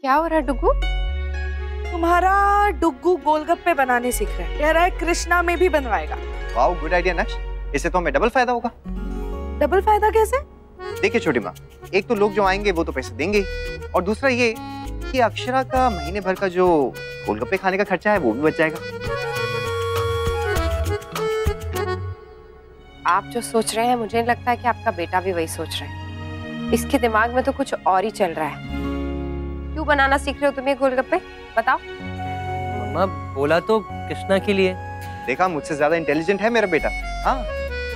क्या हो रहा है डुग्गू? तुम्हारा डुग्गू गोलगप्पे बनाने सीख रहा है, कह रहा है कृष्णा में भी बनवाएगा। वाओ, गुड आइडिया नक्श। इससे तो हमें डबल फायदा होगा। डबल फायदा कैसे? देखिए छोटी माँ, एक तो लोग जो आएंगे वो तो पैसे देंगे, और दूसरा ये कि अक्षरा का महीने भर का जो गोलगप्पे खाने का खर्चा है वो भी बच जाएगा। आप जो सोच रहे हैं मुझे लगता है कि आपका बेटा भी वही सोच रहा है। इसके दिमाग में तो कुछ और ही चल रहा है। क्यों बनाना सीख रहे हो तुम ये गोलगप्पे? बताओ। मम्मा बोला तो कृष्णा के लिए। देखा, मुझसे ज्यादा इंटेलिजेंट है मेरा बेटा। हाँ,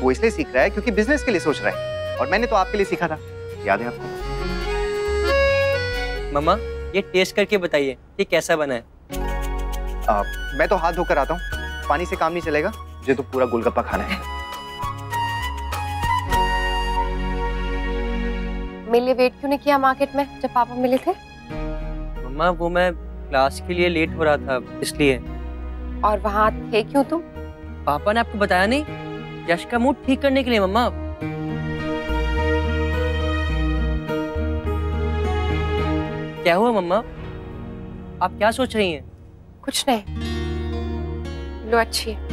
वो इसलिए सीख रहा है क्योंकि बिजनेस के लिए सोच रहा है, और मैंने तो आपके लिए सीखा था, याद है आपको? मम्मा ये टेस्ट करके बताइए कि कैसा बना है। मैं तो हाथ धोकर आता हूँ, पानी से काम नहीं चलेगा, मुझे तो पूरा गोलगप्पा खाना है। मेरे लिए वेट क्यों नहीं किया मार्केट में जब पापा मिले थे? मम्मा वो मैं क्लास के लिए लेट हो रहा था इसलिए। और वहां थे क्यों तुम? पापा ने आपको बताया नहीं? यश का मूड ठीक करने के लिए मम्मा। क्या हुआ मम्मा? आप क्या सोच रही हैं? कुछ नहीं। लो अच्छी है।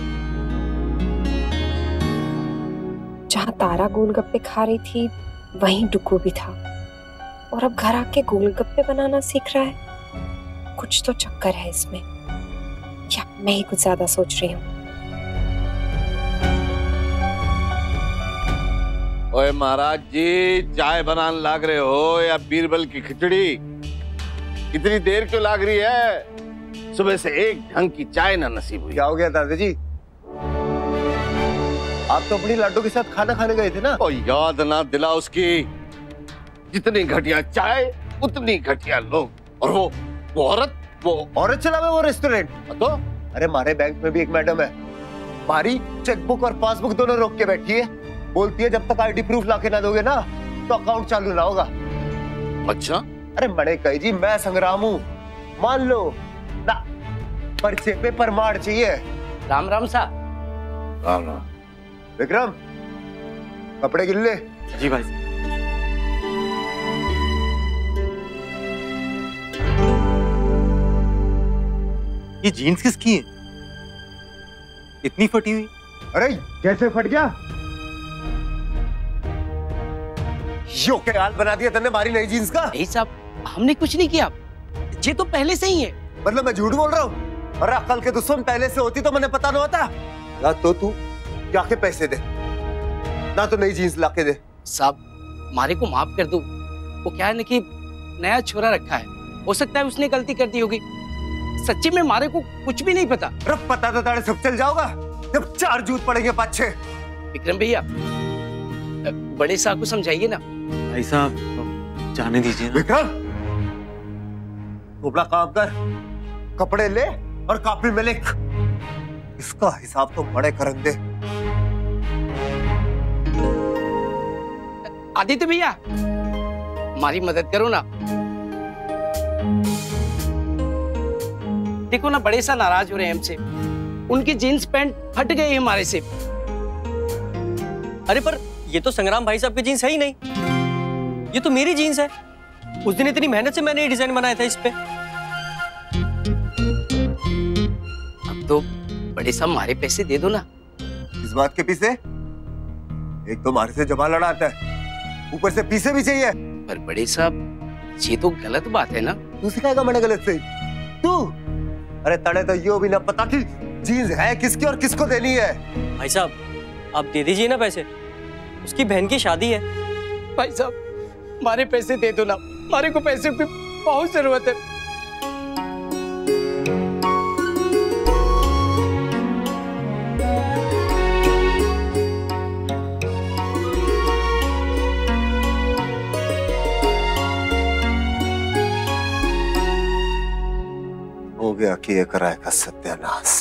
जहाँ तारा गोलगप्पे खा रही थी वहीं डुग्गू भी था, और अब घर आके गोलगप्पे बनाना सीख रहा है। कुछ तो चक्कर है इसमें, या मैं ही कुछ ज्यादा सोच रही हूँ। ओए महाराज जी, चाय बनाने लाग रहे हो या बीरबल की खिचड़ी? इतनी देर क्यों लाग रही है? सुबह से एक ढंग की चाय ना नसीब हुई। क्या हो गया दादाजी? आप तो अपनी लाडो के साथ खाना खाने गए थे ना? ओ याद ना दिला उसकी। जितनी घटिया चाय उतनी घटिया लोग, और वो औरत चलावे वो रेस्टोरेंट। तो अरे हमारे बैंक में भी एक मैडम है, हमारी चेकबुक और पासबुक दोनों रोक के बैठी है। बोलती है जब तक आईडी प्रूफ लाके ना दोगे ना तो अकाउंट चालू ना होगा। अच्छा? अरे बड़े कही जी, मैं संग्राम हूँ, मान लो ना, पर्चे पे प्रमाण चाहिए। राम राम सा। विक्रम, कपड़े गिल्ले। जी भाई। ये जीन्स किसकी है? इतनी फटी हुई? अरे कैसे फट गया? यो क्या हाल बना दिया तूने हमारी नई जीन्स का। नहीं साहब, हमने कुछ नहीं किया, ये तो पहले से ही है। मतलब मैं झूठ बोल रहा हूँ? अरे अकल के दुश्मन पहले से होती तो मैंने पता न होता। ना तो तू जाके पैसे दे, ना तो नई जीन्स लाके दे। साहब मारे को माफ कर दो, वो क्या है ना कि नया छोरा रखा है, हो सकता है उसने गलती कर दी होगी। सच्ची में मारे को कुछ भी नहीं पता। अरे पता तो ताड़े सब चल जाओगा जब चार जूत पड़ेंगे पाछे। विक्रम भैया, बड़े साहब को समझाइए ना। भाई साहब जाने दीजिए ना। विक्रम, तू अपना काम कर, कपड़े ले और कॉपी में लिख। इसका हिसाब तो बड़े करन दे। आदित्य भैया, हमारी मदद करो ना। देखो ना, बड़े सा नाराज हो रहे हैं हमसे। उनकी जीन्स पैंट फट गई हमारे से। अरे पर ये तो संग्राम भाई साहब की जीन्स है ही नहीं, ये तो मेरी जीन्स है। उस दिन इतनी मेहनत से मैंने ये डिजाइन बनाया था इस पे। अब तो बड़े साहब हमारे पैसे दे दो ना। इस बात के पीछे एक तो हमारे से जबान लड़ाता है, ऊपर से पीछे भी चाहिए। पर बड़े साहब ये तो गलत बात है ना। तू सिखाएगा मैंने गलत से? तू? अरे तड़े तो यो भी ना पता कि जीन्स है किसकी और किसको देनी है। भाई साहब आप दे दीजिए ना पैसे, उसकी बहन की शादी है। भाई साहब हमारे पैसे दे दो ना, हमारे को पैसे की बहुत जरूरत है। हो गया कि ये कराए का सत्यानाश।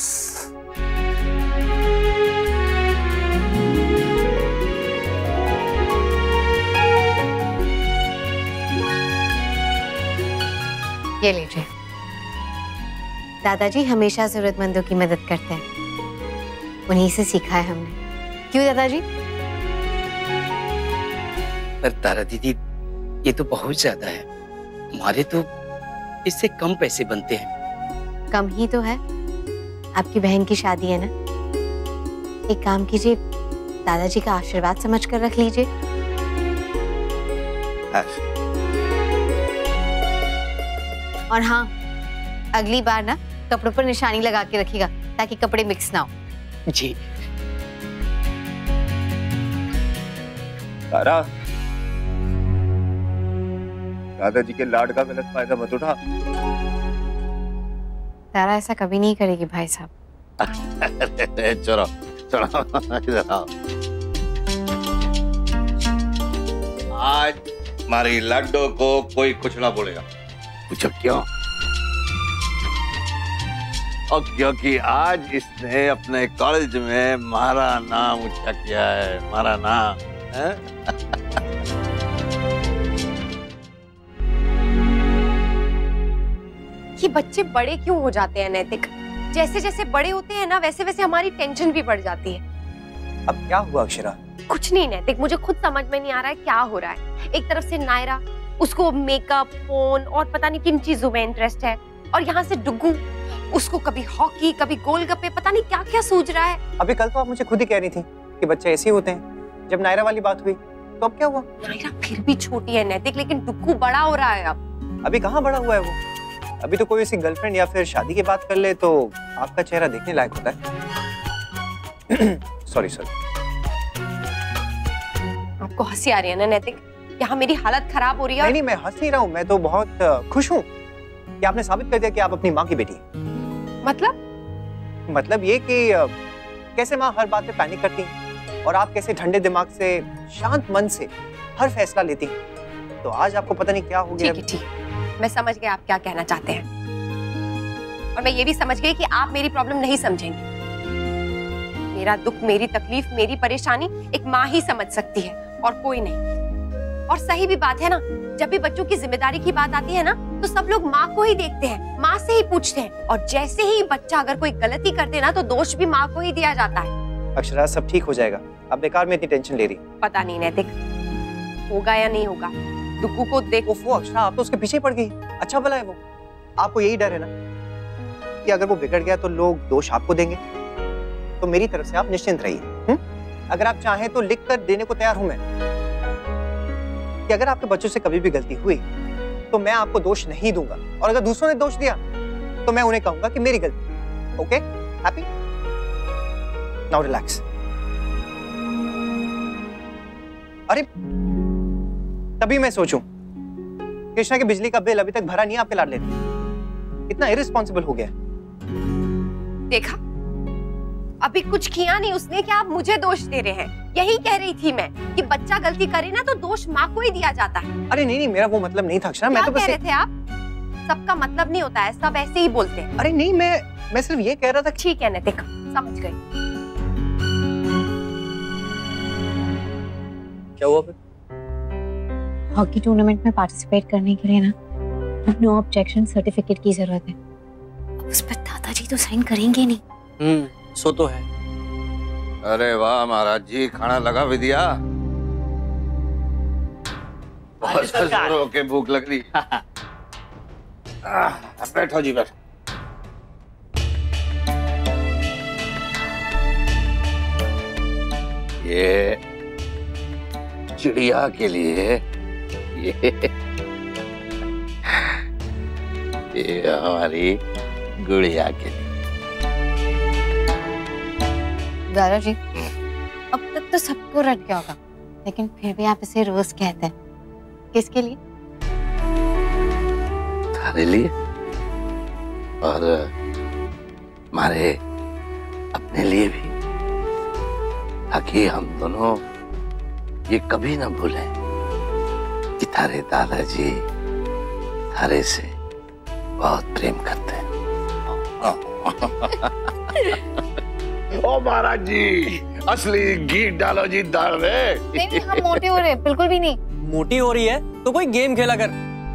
ये लीजिए। दादाजी हमेशा जरूरतमंदों की मदद करते हैं, उन्हीं से सीखा है हमने। क्यों दादाजी? पर तारा दीदी, ये तो बहुत ज्यादा है। हमारे तो इससे कम पैसे बनते हैं। कम ही तो है, आपकी बहन की शादी है ना। एक काम कीजिए, दादाजी का आशीर्वाद समझकर रख लीजिए। और हाँ, अगली बार ना कपड़ों पर निशानी लगा के रखिएगा ताकि कपड़े मिक्स ना हो। जी। तारा, दादाजी के लाड का गलत फायदा मत उठा। तारा ऐसा कभी नहीं करेगी भाई साहब। चलो चलो इधर आओ। आज हमारी लड्डू को कोई कुछ ना बोलेगा। पूछो क्यों? और क्योंकि आज इसने अपने कॉलेज में हमारा नाम ऊंचा किया है। हमारा नाम है? ये बच्चे बड़े क्यों हो जाते हैं नैतिक? जैसे जैसे बड़े होते हैं ना वैसे वैसे हमारी टेंशन भी बढ़ जाती है। अब क्या हुआ अक्षरा? कुछ नहीं नैतिक, मुझे खुद समझ में नहीं आ रहा है क्या हो रहा है। एक तरफ से नायरा, उसको मेकअप, फोन और पता नहीं किन चीजों में इंटरेस्ट है, और यहाँ से डुग्गू, उसको कभी हॉकी कभी गोलगप्पे, पता नहीं क्या क्या सूझ रहा है। अभी कल तो आप मुझे खुद ही कह रही थी कि बच्चे ऐसे ही होते हैं। जब नायरा वाली बात हुई तो अब क्या हुआ? नायरा फिर भी छोटी है नैतिक, लेकिन डुग्गू बड़ा हो रहा है अब। अभी कहाँ बड़ा हुआ है वो? अभी तो कोई उसकी गर्लफ्रेंड या फिर शादी की बात कर ले तो आपका चेहरा देखने लायक होता है। Sorry sorry. आपको हंसी आ रही है ना नैतिक? यहाँ मेरी हालत खराब हो रही है। नहीं नहीं, मैं हंस नहीं रहा हूँ, मैं तो बहुत खुश हूँ कि आपने साबित कर दिया कि आप अपनी माँ की बेटी हैं। मतलब ये कि कैसे माँ हर बात पे पैनिक करती हैं और आप कैसे ठंडे दिमाग से, शांत मन से हर फैसला लेती हैं। तो आज आपको पता नहीं क्या हो गया। ठीक है ठीक, मैं समझ गई आप क्या कहना चाहते हैं, और मैं ये भी समझ गई कि आप मेरी प्रॉब्लम नहीं समझेंगे। मेरा दुख, मेरी तकलीफ, मेरी परेशानी एक माँ ही समझ सकती है और कोई नहीं। और सही भी बात है ना, जब भी बच्चों की जिम्मेदारी की बात आती है ना तो सब लोग माँ को ही देखते हैं, माँ से ही पूछते हैं, और जैसे ही बच्चा अगर कोई गलती कर दे ना तो दोष भी माँ को ही दिया जाता है। अक्षरा, सब ठीक हो जाएगा, आप बेकार में इतनी टेंशन ले रही। पता नहीं नैतिक होगा या नहीं होगा। डुग्गू को देखो। वो अक्षरा, आप तो उसके पीछे पड़ गई। अच्छा भला है वो। आपको यही डर है ना कि अगर वो बिगड़ गया तो लोग दोष आपको देंगे। तो मेरी तरफ से आप निश्चिंत रहिए। अगर आप चाहें तो लिख कर देने को तैयार हूं मैं कि अगर आपके बच्चों से कभी भी गलती हुई तो मैं आपको दोष नहीं दूंगा, और अगर दूसरों ने दोष दिया तो मैं उन्हें कहूंगा कि मेरी गलती। ओके? हैप्पी? Now relax. अरे तभी मैं सोचूं कृष्णा के बिजली का बिल अभी तक भरा नहीं, आपके लाडले ने। इतना इररिस्पॉन्सिबल हो गया। देखा, अभी कुछ किया नहीं उसने कि आप मुझे दोष दे रहे हैं। यही कह रही थी मैं कि बच्चा गलती करे ना तो दोष माँ को ही दिया जाता है। अरे नहीं नहीं, मेरा वो मतलब नहीं था अक्षरा। मैं तो कह रहे थे आप? सबका मतलब नहीं होता है, सब ऐसे ही बोलते हैं। अरे नहीं, मैं सिर्फ ये कह रहा था। ठीक है नैतिक, समझ गई। क्या हुआ फिर? हॉकी टूर्नामेंट में पार्टिसिपेट करने के लिए ना नो ऑब्जेक्शन सर्टिफिकेट की जरूरत है। उस पर दादाजी तो साइन करेंगे नहीं। सो तो है। अरे वाह महाराज जी, खाना लगा भी दिया। बहुत जोर होके भूख लग रही। बैठो जी बैठो। ये चिड़िया के लिए, ये हमारी गुड़िया के लिए। दादाजी, अब तक तो सबको रट गया होगा, लेकिन फिर भी आप इसे रोज कहते हैं। किसके लिए? तुम्हारे लिए और हमारे अपने लिए भी, ताकि हम दोनों ये कभी ना भूलें कि तारे दादाजी तारे से बहुत प्रेम करते हैं। ओ महाराज जी, असली घी डालो जी दाल में। नहीं, हम मोटे हो रहे, बिल्कुल भी नहीं। मोटी हो रही है तो कोई गेम खेला कर।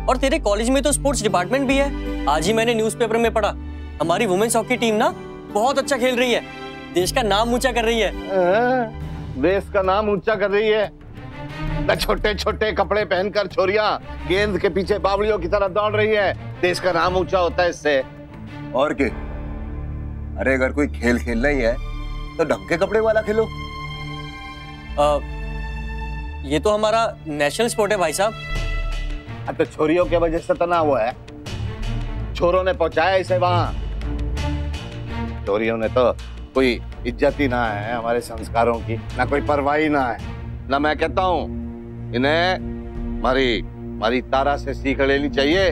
और तेरे कॉलेज में तो स्पोर्ट्स डिपार्टमेंट भी है। आज ही मैंने न्यूज़पेपर में पढ़ा, हमारी वुमेन्स हॉकी टीम ना बहुत अच्छा खेल रही है, देश का नाम ऊंचा कर रही है। देश का नाम ऊंचा कर रही है। न छोटे छोटे कपड़े पहनकर छोरियां गेंद के पीछे बावलियों की तरह दौड़ रही है। देश का नाम ऊंचा होता है इससे। और क्या? अरे अगर कोई खेल खेलना ही है तो ढंग के कपड़े वाला खेलो। ये तो हमारा नेशनल स्पोर्ट है भाई साहब। अब तो छोरियों की वजह से तना हुआ है, छोरों ने पहुंचाया इसे वहां। छोरियों ने तो कोई इज्जत ही ना है हमारे संस्कारों की, ना कोई परवाही ना है। ना मैं कहता हूँ इन्हें हमारी तारा से सीख लेनी चाहिए,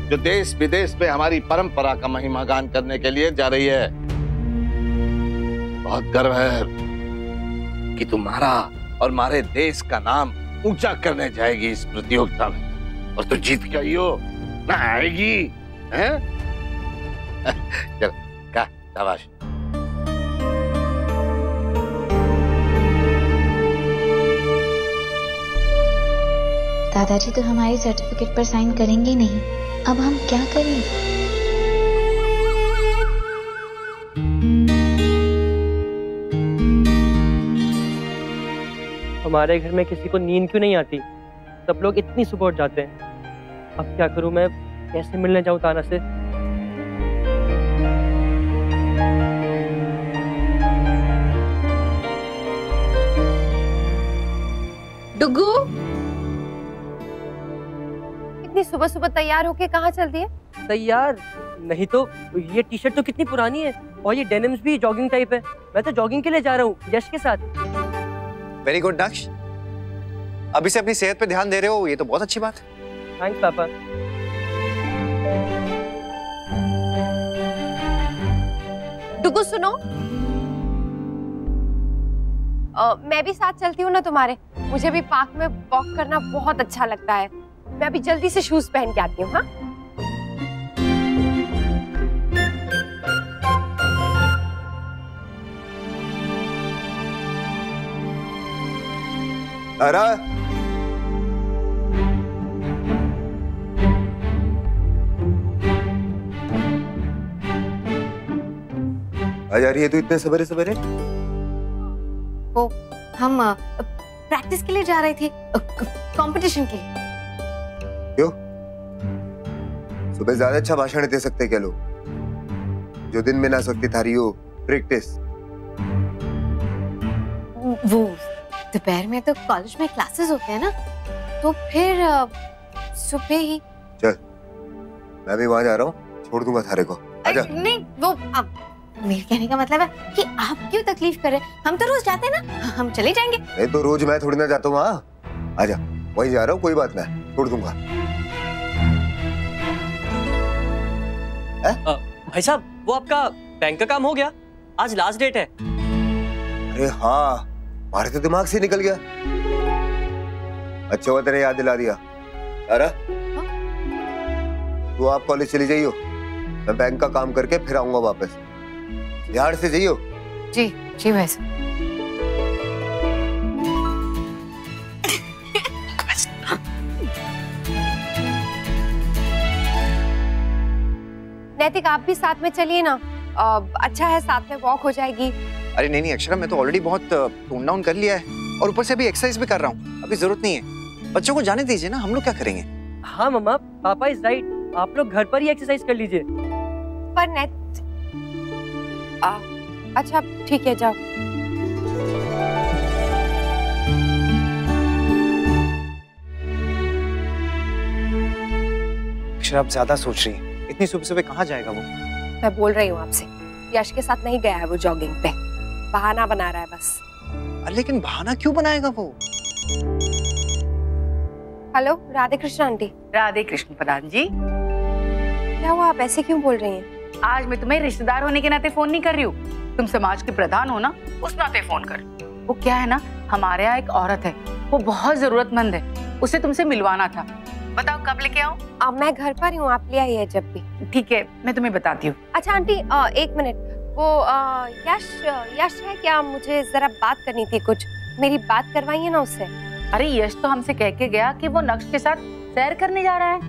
जो देश विदेश में हमारी परंपरा का महिमा गान करने के लिए जा रही है। बहुत गर्व है कि तुम्हारा और हमारे देश का नाम ऊंचा करने जाएगी इस प्रतियोगिता में, और तो जीत के आई हो ना आएगी, हैं? चल का शाबाश। दादाजी तो हमारे सर्टिफिकेट पर साइन करेंगे नहीं, अब हम क्या करें? हमारे घर में किसी को नींद क्यों नहीं आती? सब लोग इतनी सुबह उठ जाते हैं। अब क्या करूं मैं? कैसे मिलने जाऊं तारा से? डुगू, इतनी सुबह सुबह तैयार होके कहाँ चल दिए? तैयार नहीं तो ये टी शर्ट तो कितनी पुरानी है, और ये डेनिम्स भी जॉगिंग टाइप है। मैं तो जॉगिंग के लिए जा रहा हूँ यश के साथ। वेरी गुड नक्श, अभी से अपनी सेहत पे ध्यान दे रहे हो, ये तो बहुत अच्छी बात है। थैंक्स पापा। डुगू सुनो, मैं भी साथ चलती हूँ ना तुम्हारे। मुझे भी पार्क में वॉक करना बहुत अच्छा लगता है। मैं अभी जल्दी से शूज पहन के आती हूँ। हाँ, तारा, आ जा रही है तू इतने सवेरे सवेरे? वो हम प्रैक्टिस के लिए जा रहे थे, कंपटीशन के लिए। क्यों? सुबह ज्यादा अच्छा भाषण दे सकते क्या लोग, जो दिन में ना सकती थारी हो प्रैक्टिस? वो दोपहर में तो कॉलेज में क्लासेस होते हैं ना, तो फिर सुबह ही। चल मैं भी वहां जा रहा हूँ, छोड़ दूंगा थारे को। आजा। नहीं, वो अब मेरे कहने का मतलब है कि आप क्यों तकलीफ कर रहे हैं? हम तो रोज जाते हैं ना, हम चले जाएंगे। नहीं तो रोज मैं थोड़ी ना जाता हूँ वहाँ। आजा, वही जा रहा हूँ, कोई बात नहीं, छोड़ दूंगा। भाई साहब, वो आपका बैंक का काम हो गया? आज लास्ट डेट है। अरे हाँ, हमारे तो दिमाग से निकल गया। अच्छा हुआ तेरे याद दिला दिया। अरे तू आप कॉलेज चली जाइयो, मैं बैंक का काम करके फिर आऊंगा वापस। ध्यान से जाइयो। जी जी वैसे। नैतिक, आप भी साथ में चलिए ना। अच्छा है, साथ में वॉक हो जाएगी। अरे नहीं नहीं अक्षरा, मैं तो ऑलरेडी बहुत टोन डाउन कर लिया है, और ऊपर से अभी एक्सरसाइज भी कर रहा हूँ। अभी जरूरत नहीं है, बच्चों को जाने दीजिए ना, हम लोग क्या करेंगे? हाँ मम्मा, पापा इज राइट, आप लोग घर पर ही एक्सरसाइज कर लीजिए। पर अच्छा ठीक है, जाओ। अक्षरा आप ज्यादा सोच रही हैं, इतनी सुबह सुबह कहाँ जाएगा वो? मैं बोल रही हूँ आपसे, यश के साथ नहीं गया है वो जॉगिंग पे, बहाना बना रहा है बस। लेकिन बहाना क्यों बनाएगा वो? Hello, Radhe Krishna aunty. राधे कृष्ण प्रधान जी। क्या हुआ, आप ऐसे क्यों बोल रही हैं? आज मैं तुम्हें रिश्तेदार होने के नाते फोन नहीं कर रही हूँ, तुम समाज के प्रधान हो ना, उस नाते फोन कर। वो क्या है ना, हमारे यहाँ एक औरत है, वो बहुत जरूरतमंद है, उसे तुमसे मिलवाना था। बताओ कब लेके आऊं? मैं घर पर ही हूँ, आप ले आइए जब भी। ठीक है, मैं तुम्हें बताती हूँ। अच्छा आंटी, एक मिनट, वो यश है क्या? मुझे जरा बात करनी थी कुछ, मेरी बात करवाइए ना उससे। अरे यश तो हमसे कह के गया कि वो नक्श के साथ सैर करने जा रहा है।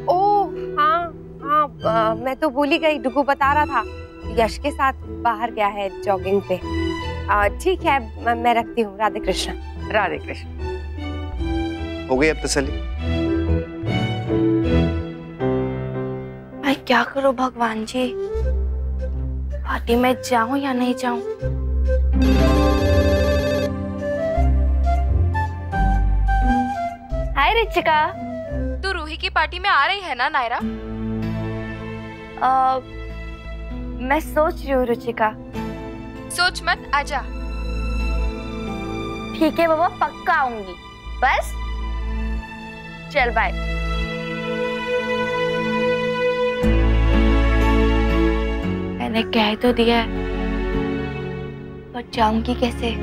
ओह हाँ हाँ, मैं तो भूल ही गई, डुगू बता रहा था यश के साथ बाहर गया है जॉगिंग पे। ठीक है, मैं रखती हूँ। राधे कृष्ण। राधे कृष्ण। हो गई अब तसल्ली? मैं क्या करूं भगवान जी, पार्टी में जाऊं या नहीं जाऊं? हाय रिचिका। तू रूही की पार्टी में आ रही है ना नायरा? मैं सोच रही हूँ रुचिका। सोच मत, आजा। ठीक है बाबा, पक्का आऊंगी। बस चल बाय। मैंने कह तो दिया है, पर जाऊंगी कैसे?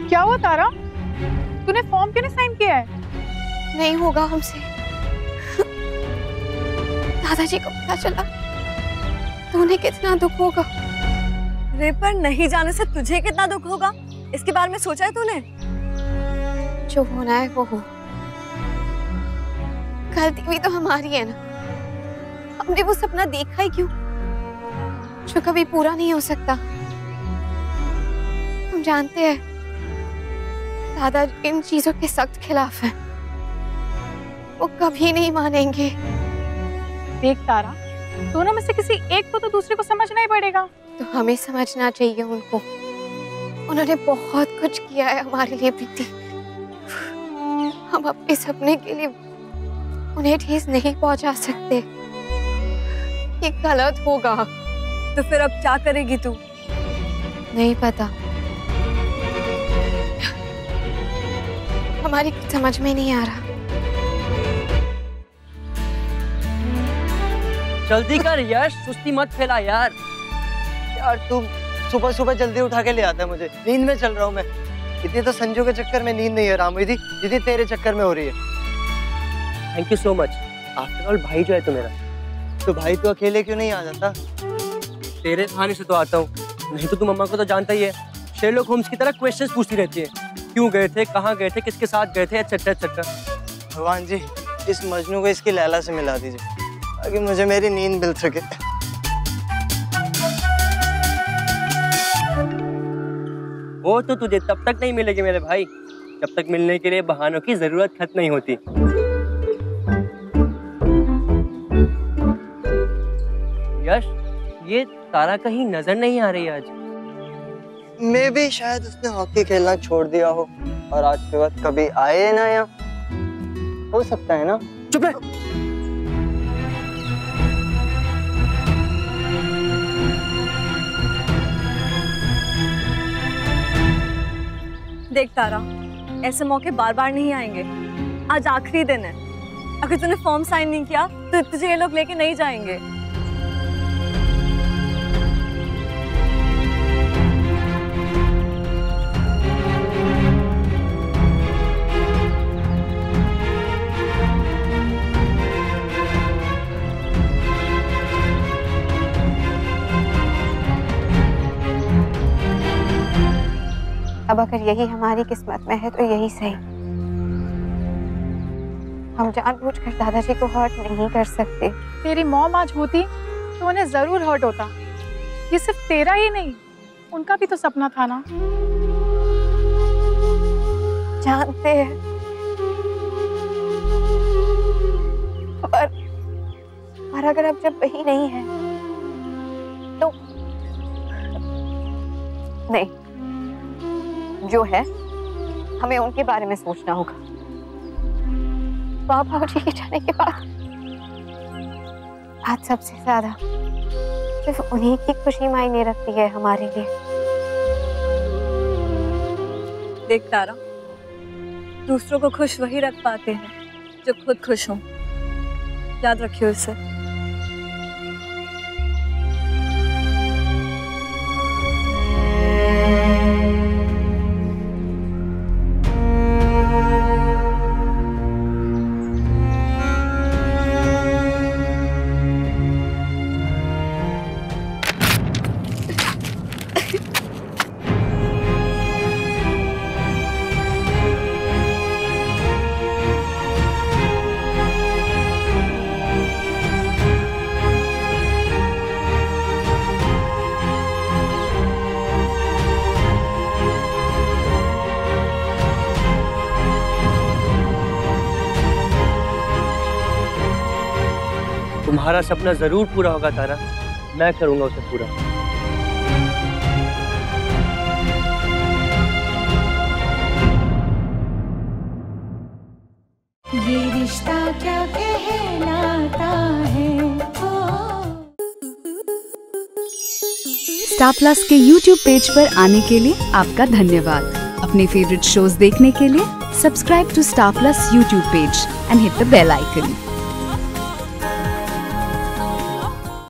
क्या हुआ तारा? तूने फॉर्म क्यों नहीं साइन किया है? नहीं होगा हमसे। दादाजी को पता चला तो उन्हें कितना दुख होगा। रे पर नहीं जाने से तुझे कितना दुख होगा, इसके बारे में सोचा है तूने? जो होना है वो हो। गलती भी तो हमारी है ना, हमने वो सपना देखा ही क्यों जो कभी पूरा नहीं हो सकता। हम जानते हैं दादा इन चीजों के सख्त खिलाफ हैं, वो कभी नहीं मानेंगे। देख तारा, दोनों में से किसी एक को तो दूसरे को समझना ही पड़ेगा। तो हमें समझना चाहिए उनको। उन्होंने बहुत कुछ किया है हमारे लिए प्रीति। हम अपने सपने के लिए उन्हें ठेस नहीं पहुंचा सकते, ये गलत होगा। तो फिर अब क्या करेगी तू? नहीं पता, हमारी कुछ समझ में नहीं आ रहा। जल्दी कर यश, सुस्ती मत फैला यार। यार तू सुबह सुबह जल्दी उठा के ले आता है मुझे, नींद में चल रहा हूँ मैं। इतनी तो संजू के चक्कर में नींद नहीं है राम दीदी, दीदी तेरे चक्कर में हो रही है। Thank you so much. After all भाई जो है तो मेरा। तो भाई तू अकेले क्यों नहीं आ जाता? तेरे बहाने से तो आता हूँ, नहीं तो तू मम्मा को तो जानता ही है, शेरलॉक होम्स की तरह क्वेश्चंस पूछती रहती है। क्यों गए थे, कहाँ गए थे, किसके साथ गए थे, एटसेट्रा एटसेट्रा। भगवान जी, इस मजनू को इसकी लैला से मिला दीजिए ताकि मुझे मेरी नींद मिल सके। वो तो तुझे तब तक नहीं मिलेगी मेरे भाई, जब तक मिलने के लिए बहानों की जरूरत खत्म नहीं होती। यश, ये तारा कहीं नजर नहीं आ रही आज। मैं भी शायद उसने हॉकी खेलना छोड़ दिया हो और आज के बाद कभी आए ना यहाँ, हो सकता है ना। चुप रह। देख तारा, ऐसे मौके बार बार नहीं आएंगे। आज आखिरी दिन है, अगर तूने फॉर्म साइन नहीं किया तो तुझे ये लोग लेके नहीं जाएंगे। अब अगर यही हमारी किस्मत में है तो यही सही। हम जानबूझकर दादाजी को हर्ट नहीं कर सकते। तेरी मॉम आज होती तो उन्हें जरूर हर्ट होता। ये सिर्फ तेरा ही नहीं, उनका भी तो सपना था ना। जानते हैं, पर अगर अब जब वही नहीं है तो नहीं, जो है हमें उनके बारे में सोचना होगा। बाबा जी के जाने के बाद आज सबसे ज्यादा सिर्फ उन्हीं की खुशी मायने रखती है हमारे लिए। देख तारा, दूसरों को खुश वही रख पाते हैं जो खुद खुश हों। याद रखियो इसे। तुम्हारा सपना जरूर पूरा होगा तारा, मैं करूंगा उसे पूरा। ये रिश्ता क्या कहलाता है। स्टार प्लस के YouTube पेज पर आने के लिए आपका धन्यवाद। अपने फेवरेट शोज देखने के लिए subscribe to Star Plus YouTube page and hit the bell icon.